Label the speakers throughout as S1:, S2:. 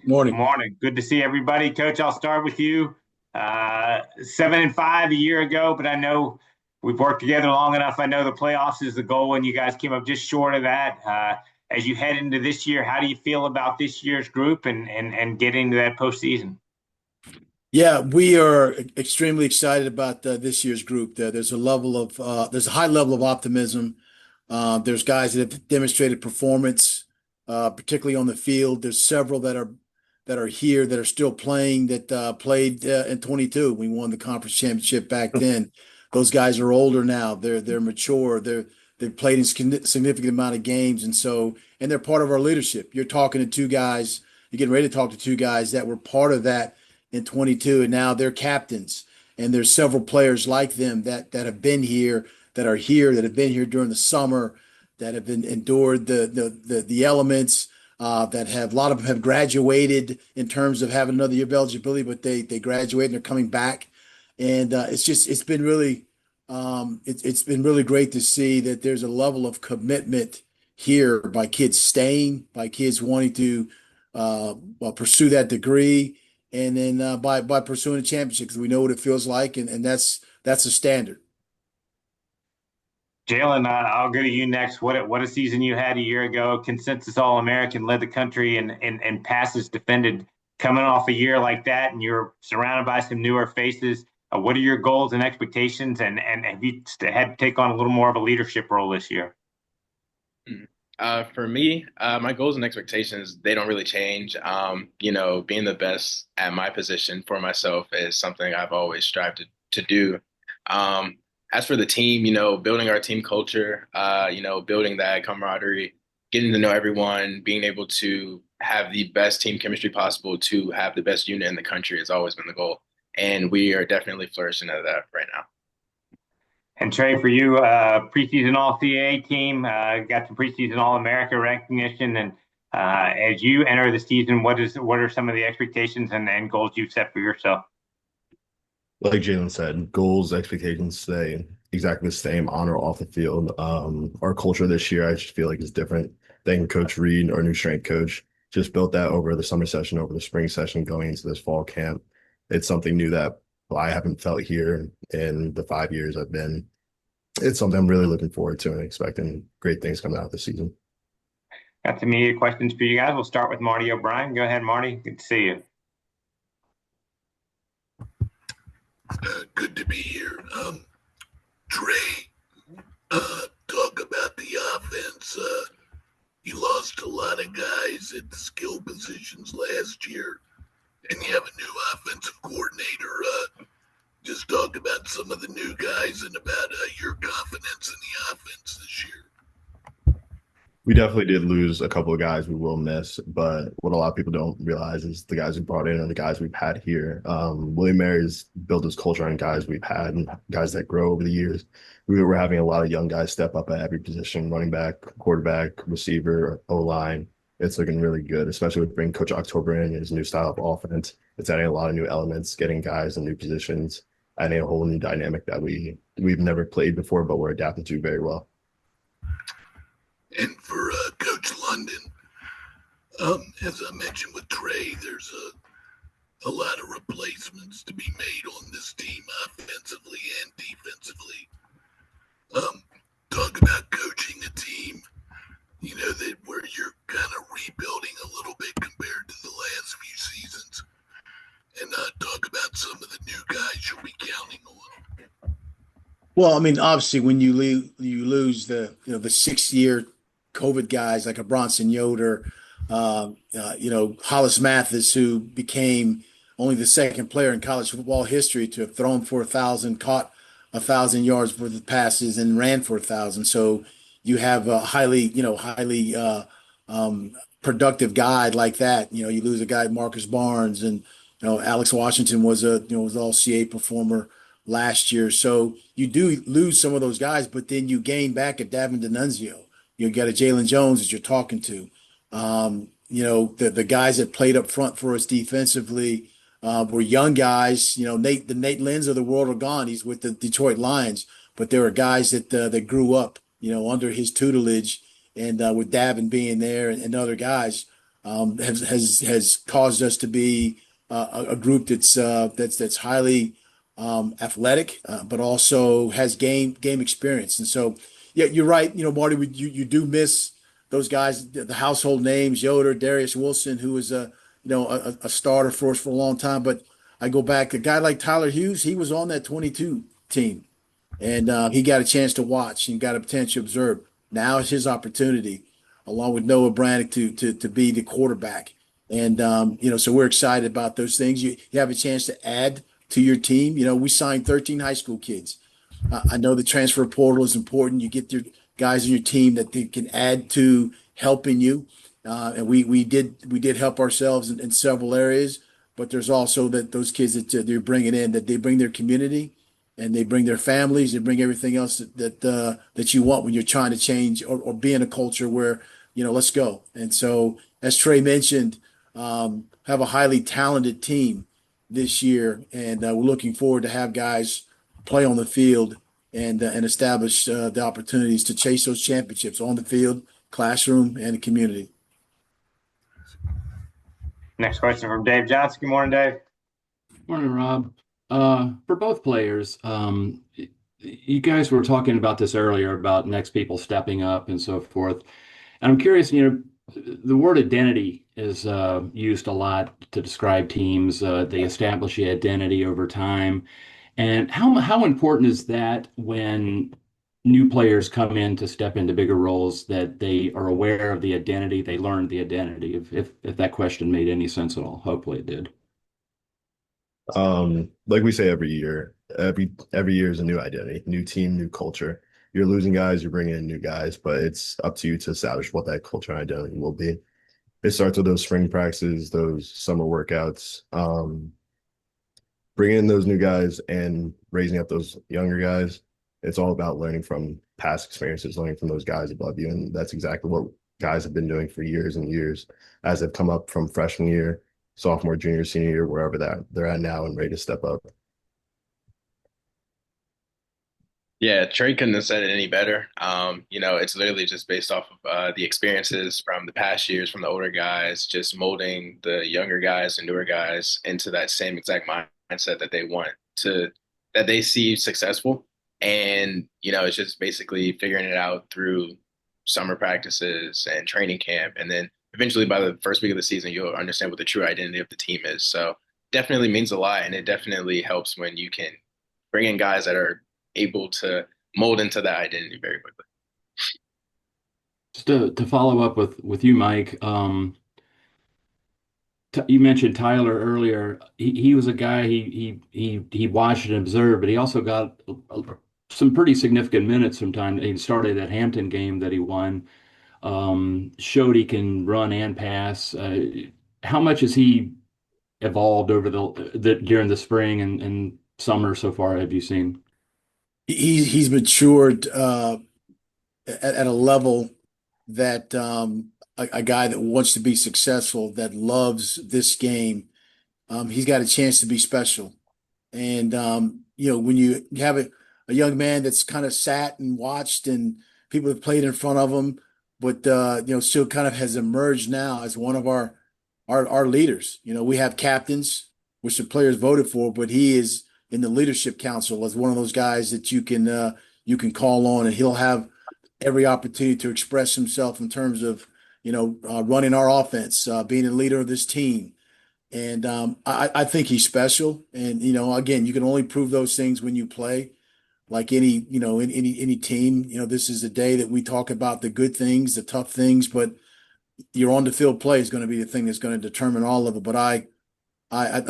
S1: Morning.
S2: Morning. Good to see everybody. Coach, I'll start with you. 7-5 a year ago, but I know we've worked together long enough. I know the playoffs is the goal, and you guys came up just short of that. As you head into this year, how do you feel about this year's group and getting to that postseason?
S1: Yeah, we are extremely excited about this year's group. There's a high level of optimism. There's guys that have demonstrated performance, particularly on the field. There's several that are here that are still playing that played in 22. We won the conference championship back then. Those guys are older now. They're mature. They've played in significant amount of games, and they're part of our leadership. You're talking to two guys. You're getting ready to talk to two guys that were part of that in 22, and now they're captains. And there's several players like them that have been here, that have been here during the summer, that have been endured the elements. That have a lot of them have graduated in terms of having another year of eligibility, but they graduate and they're coming back, and it's been really great to see that there's a level of commitment here by kids staying, by kids wanting to pursue that degree, and then by pursuing a championship because we know what it feels like, and that's a standard.
S2: Jalen, I'll go to you next. What a season you had a year ago. Consensus All American, led the country and passes defended. Coming off a year like that, and you're surrounded by some newer faces. What are your goals and expectations? And have you had to take on a little more of a leadership role this year?
S3: For me, my goals and expectations, they don't really change. Being the best at my position for myself is something I've always strived to do. As for the team, building our team culture, building that camaraderie, getting to know everyone, being able to have the best team chemistry possible to have the best unit in the country has always been the goal. And we are definitely flourishing at that right now.
S2: And Trey, for you, preseason All CAA team, got some preseason All America recognition. And as you enter the season, what are some of the expectations and goals you've set for yourself?
S4: Like Jalen said, goals, expectations stay exactly the same on or off the field. Our culture this year, I just feel like is different. Thank Coach Reed, our new strength coach, just built that over the summer session, over the spring session, going into this fall camp. It's something new that I haven't felt here in the 5 years I've been. It's something I'm really looking forward to and expecting great things coming out this season.
S2: Got some immediate questions for you guys. We'll start with Marty O'Brien. Go ahead, Marty. Good to see you.
S5: Good to be here. Trey, talk about the offense. You lost a lot of guys at the skill positions last year, and you have a new offensive coordinator. Just talk about some of the new guys and about your confidence in the offense this year.
S4: We definitely did lose a couple of guys we will miss, but what a lot of people don't realize is the guys we brought in and the guys we've had here. William Mary's built his culture on guys we've had and guys that grow over the years. We were having a lot of young guys step up at every position, running back, quarterback, receiver, O-line. It's looking really good, especially with bringing Coach October in, his new style of offense. It's adding a lot of new elements, getting guys in new positions, adding a whole new dynamic that we've never played before, but we're adapting to very well.
S5: And for Coach London, as I mentioned with Trey, there's a lot of replacements to be made on this team offensively and defensively. Talk about coaching a team, that where you're kind of rebuilding a little bit compared to the last few seasons. And talk about some of the new guys you'll be counting on.
S1: Well, I mean, obviously, when you lose the 6 year COVID guys like a Bronson Yoder, Hollis Mathis, who became only the second player in college football history to have thrown for 1,000, caught 1,000 yards worth of passes, and ran for 1,000. So you have a highly productive guy like that. You lose a guy, Marcus Barnes, and Alex Washington was was all CAA performer last year. So you do lose some of those guys, but then you gain back a Davin D'Annunzio. You got a Jalen Jones that you're talking to. The guys that played up front for us defensively were young guys. The Nate Lynn's of the world are gone. He's with the Detroit Lions, but there were guys that grew up, under his tutelage, and with Davin being there and other guys, has caused us to be a group that's highly athletic, but also has game experience. And so, yeah, you're right. Marty, you do miss those guys, the household names, Yoder, Darius Wilson, who was a starter for us for a long time. But I go back, a guy like Tyler Hughes, he was on that 22 team, and he got a chance to watch and got a chance to observe. Now it's his opportunity, along with Noah Brannick, to be the quarterback. And so we're excited about those things. You have a chance to add to your team. We signed 13 high school kids. I know the transfer portal is important. You get your guys on your team that they can add to helping you, and we did help ourselves in several areas. But there's also those kids that they're bringing in, that they bring their community, and they bring their families, they bring everything else that you want when you're trying to change or be in a culture where let's go. And so, as Trey mentioned, have a highly talented team this year, and we're looking forward to have guys play on the field and establish the opportunities to chase those championships on the field, classroom, and the community.
S2: Next question from Dave Johnson. Good morning, Dave.
S6: Morning, Rob. For both players, you guys were talking about this earlier about next people stepping up and so forth. And I'm curious, the word identity is used a lot to describe teams. They establish the identity over time. And how important is that when new players come in to step into bigger roles, that they are aware of the identity, they learn the identity? If that question made any sense at all, hopefully it did.
S4: Like we say every year, every year is a new identity, new team, new culture. You're losing guys, you're bringing in new guys, but it's up to you to establish what that culture and identity will be. It starts with those spring practices, those summer workouts, bringing in those new guys and raising up those younger guys. It's all about learning from past experiences, learning from those guys above you. And that's exactly what guys have been doing for years and years as they've come up from freshman year, sophomore, junior, senior year, wherever they're at now and ready to step up.
S3: Yeah, Trey couldn't have said it any better. It's literally just based off of the experiences from the past years, from the older guys, just molding the younger guys and newer guys into that same exact mindset that they want that they see successful. And, it's just basically figuring it out through summer practices and training camp. And then eventually by the first week of the season, you'll understand what the true identity of the team is. So definitely means a lot. And it definitely helps when you can bring in guys that are able to mold into that identity very quickly.
S6: Just to follow up with you, Mike, you mentioned Tyler earlier. He was a guy he watched and observed, but he also got some pretty significant minutes sometimes. He started that Hampton game that he won, showed he can run and pass. How much has he evolved over during the spring and summer so far, have you seen?
S1: He's matured at a level that a guy that wants to be successful, that loves this game, he's got a chance to be special. And when you have a young man that's kind of sat and watched, and people have played in front of him, but still kind of has emerged now as one of our leaders. We have captains, which the players voted for, but he is in the leadership council as one of those guys that you can call on, and he'll have every opportunity to express himself in terms of running our offense, being a leader of this team. And I think he's special. And again, you can only prove those things when you play. Like any team, this is the day that we talk about the good things, the tough things, but your on the field play is going to be the thing that's going to determine all of it. But I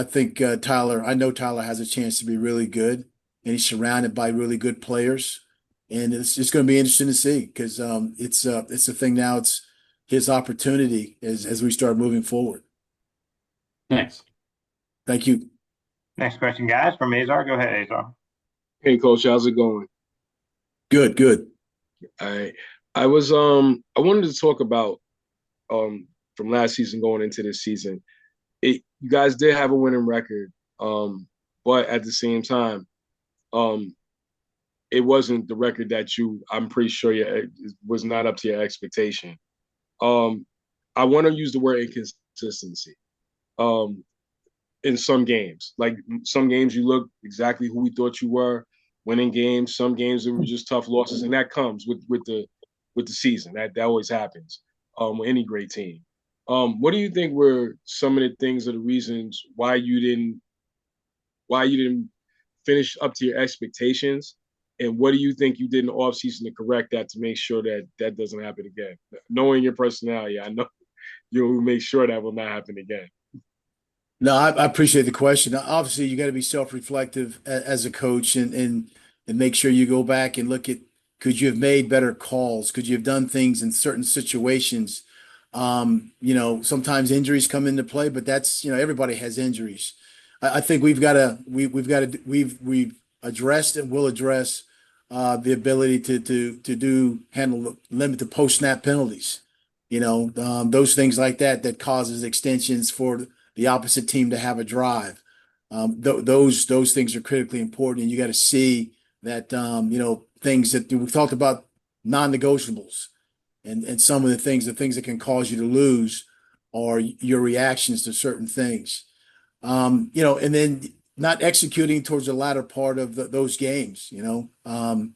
S1: think Tyler, I know Tyler has a chance to be really good, and he's surrounded by really good players, and it's going to be interesting to see, because it's a thing now. It's his opportunity as we start moving forward.
S6: Thanks.
S1: Thank you.
S2: Next question, guys, from Azar. Go ahead, Azar.
S7: Hey, Coach, how's it going?
S1: Good.
S7: All right. I wanted to talk about from last season going into this season. You guys did have a winning record, but at the same time, it wasn't the record that I'm pretty sure it was not up to your expectation. I want to use the word inconsistency. Um, in some games, like some games you look exactly who we thought you were, winning games. Some games it were just tough losses, and that comes with the season. That always happens with any great team. What do you think were some of the things or the reasons why you didn't finish up to your expectations? And what do you think you did in the offseason to correct that to make sure that that doesn't happen again? Knowing your personality, I know you'll make sure that will not happen again.
S1: No, I appreciate the question. Obviously, you got to be self-reflective as a coach and make sure you go back and look at could you have made better calls? Could you have done things in certain situations? Sometimes injuries come into play, but that's, everybody has injuries. I think we've addressed and will address the ability to limit the post-snap penalties. Those things like that causes extensions for the opposite team to have a drive. Those things are critically important, and you got to see that things that we've talked about, non-negotiables, and some of the things that can cause you to lose are your reactions to certain things. And then not executing towards the latter part of those games. Not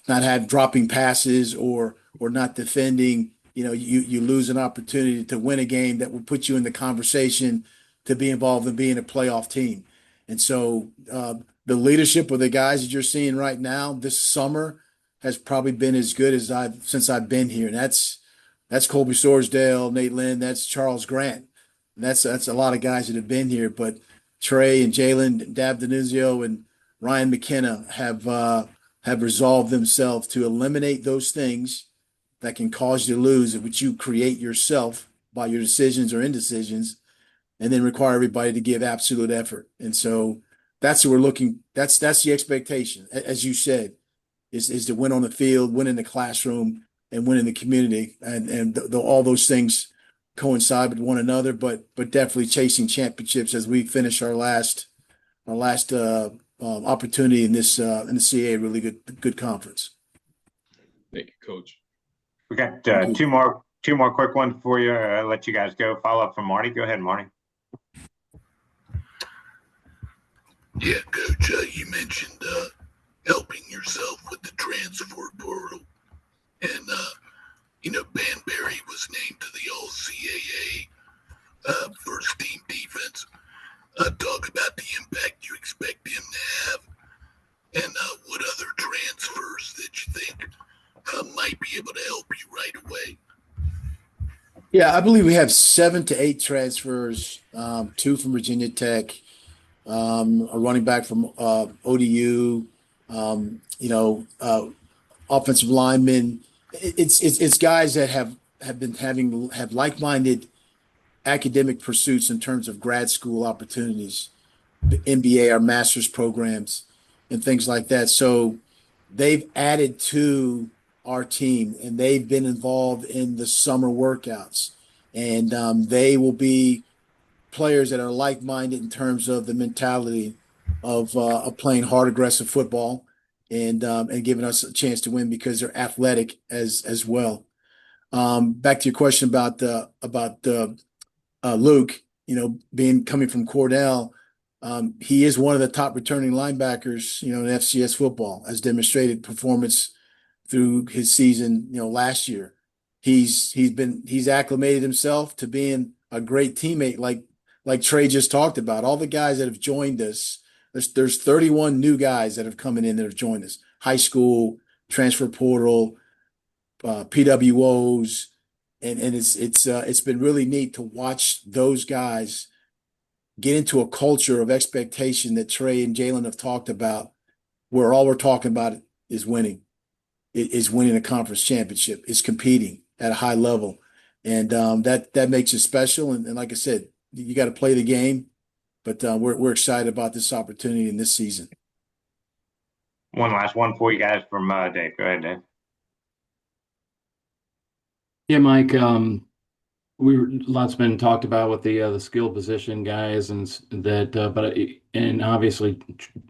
S1: have dropping passes or not defending. You lose an opportunity to win a game that will put you in the conversation to be involved in being a playoff team. And so the leadership of the guys that you're seeing right now this summer has probably been as good as since I've been here. And that's Colby Sorsdale, Nate Lynn, that's Charles Grant. And that's a lot of guys that have been here. But Trey and Jalen, Dab Denizio, and Ryan McKenna have resolved themselves to eliminate those things that can cause you to lose, which you create yourself by your decisions or indecisions, and then require everybody to give absolute effort. And so that's what we're looking. That's the expectation, as you said, is to win on the field, win in the classroom, and win in the community, and all those things coincide with one another. But definitely chasing championships as we finish our last opportunity in the CAA really good conference.
S7: Thank you, Coach.
S2: We got two more quick ones for you. I'll let you guys go. Follow up from Marty. Go ahead, Marty.
S5: Yeah, Coach, you mentioned helping yourself with the transfer portal. And, Banbury was named to the All-CAA first team defense. Talk about the impact you expect him to have and what other transfers that you think might be able to help you right away.
S1: Yeah, I believe we have 7 to 8 transfers, 2 from Virginia Tech, a running back from ODU, offensive linemen. It's guys that have like-minded academic pursuits in terms of grad school opportunities, the MBA or master's programs, and things like that. So they've added to our team, and they've been involved in the summer workouts, and they will be players that are like-minded in terms of the mentality of playing hard, aggressive football, and giving us a chance to win because they're athletic as well. Back to your question about Luke, coming from Cornell, he is one of the top returning linebackers, in FCS football, as demonstrated performance through his season, last year. He's acclimated himself to being a great teammate, like Trey just talked about. All the guys that have joined us, there's 31 new guys that have come in that have joined us. High school, transfer portal, PWOs, and it's been really neat to watch those guys get into a culture of expectation that Trey and Jalen have talked about, where all we're talking about is winning. It is winning a conference championship. It's competing at a high level, and that makes it special. And like I said, you got to play the game, but we're excited about this opportunity in this season.
S2: One last one for you guys from Dave. Go ahead, Dave.
S6: Yeah, Mike. Lots been talked about with the skill position guys, and that, and obviously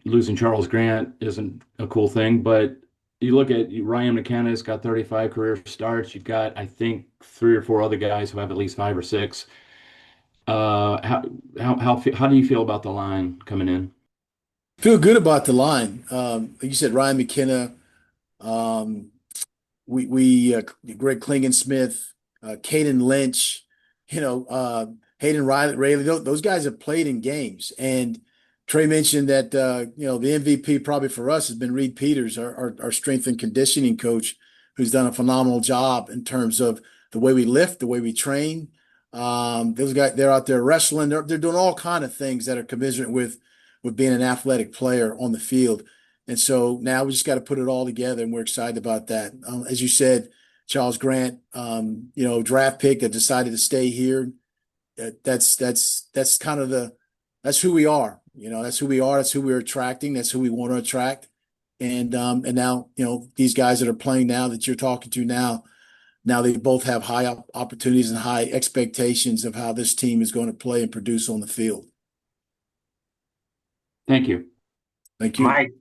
S6: losing Charles Grant isn't a cool thing. But you look at Ryan McKenna's got 35 career starts. You've got, I think, 3 or 4 other guys who have at least 5 or 6. How do you feel about the line coming in?
S1: Feel good about the line. Like you said, Ryan McKenna, um, Greg Klingensmith, Caden Lynch, Hayden Rayleigh. Those guys have played in games. And Trey mentioned that the MVP probably for us has been Reed Peters, our strength and conditioning coach, who's done a phenomenal job in terms of the way we lift, the way we train. Those guys, they're out there wrestling. They're doing all kind of things that are commensurate with being an athletic player on the field. And so now we just got to put it all together, and we're excited about that. As you said, Charles Grant, draft pick that decided to stay here. That's kind of that's who we are. That's who we are. That's who we're attracting. That's who we want to attract. And now, these guys that are playing now that you're talking to now they both have high opportunities and high expectations of how this team is going to play and produce on the field.
S6: Thank you.
S1: Thank you.
S2: Mike,